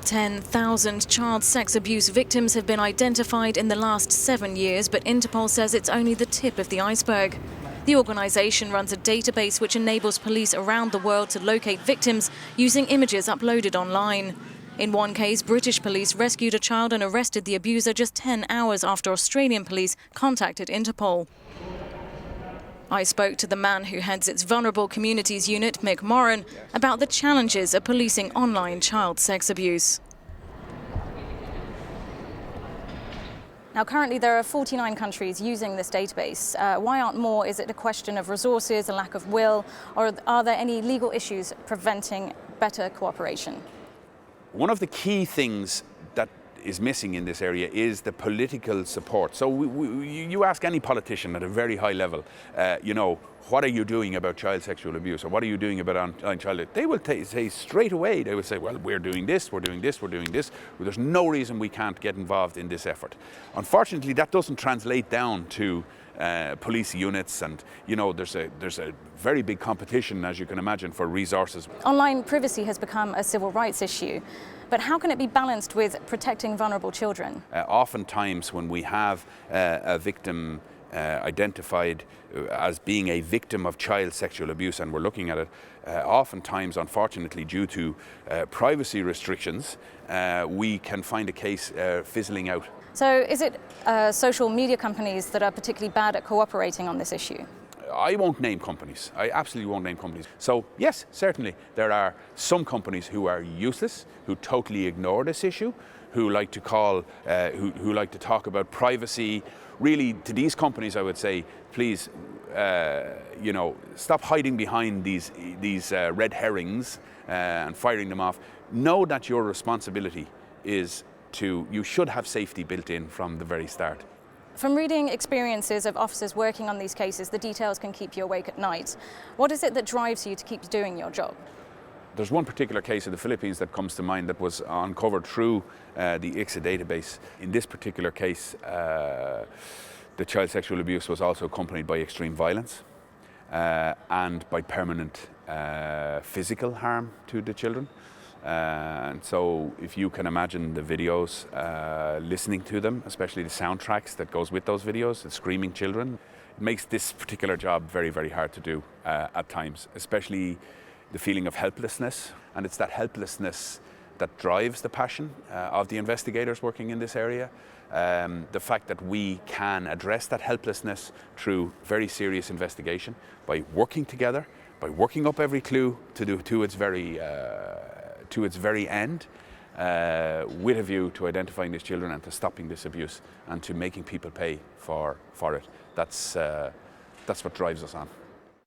10,000 child sex abuse victims have been identified in the last 7 years, but Interpol says it's only the tip of the iceberg. The organisation runs a database which enables police around the world to locate victims using images uploaded online. In one case, British police rescued a child and arrested the abuser just 10 hours after Australian police contacted Interpol. I spoke to the man who heads its Vulnerable Communities Unit, Mick Moran, about the challenges of policing online child sex abuse. Now, currently there are 49 countries using this database. Why aren't more? Is it a question of resources, a lack of will, or are there any legal issues preventing better cooperation? One of the key things that is missing in this area is the political support. So you ask any politician at a very high level, what are you doing about child sexual abuse, or what are you doing about online child abuse? They will say straight away, they will say, well, we're doing this, we're doing this, we're doing this. Well, there's no reason we can't get involved in this effort. Unfortunately, that doesn't translate down to police units, and there's a very big competition, as you can imagine, for resources. Online privacy has become a civil rights issue, but how can it be balanced with protecting vulnerable children? Oftentimes when we have a victim identified as being a victim of child sexual abuse, and we're looking at it, oftentimes, unfortunately, due to privacy restrictions, we can find a case fizzling out. So is it social media companies that are particularly bad at cooperating on this issue? I won't name companies. I absolutely won't name companies. So yes, certainly there are some companies who are useless, who totally ignore this issue, who like to call, who like to talk about privacy. Really, to these companies, I would say, please, stop hiding behind these red herrings and firing them off. Know that your responsibility is you should have safety built in from the very start. From reading experiences of officers working on these cases, the details can keep you awake at night. What is it that drives you to keep doing your job? There's one particular case in the Philippines that comes to mind that was uncovered through the ICSA database. In this particular case, the child sexual abuse was also accompanied by extreme violence and by permanent physical harm to the children. And so if you can imagine the videos, listening to them, especially the soundtracks that goes with those videos, the screaming children, it makes this particular job very, very hard to do at times, especially the feeling of helplessness. And it's that helplessness that drives the passion of the investigators working in this area. The fact that we can address that helplessness through very serious investigation by working together, by working up every clue to its very end, with a view to identifying these children and to stopping this abuse and to making people pay for it. That's what drives us on.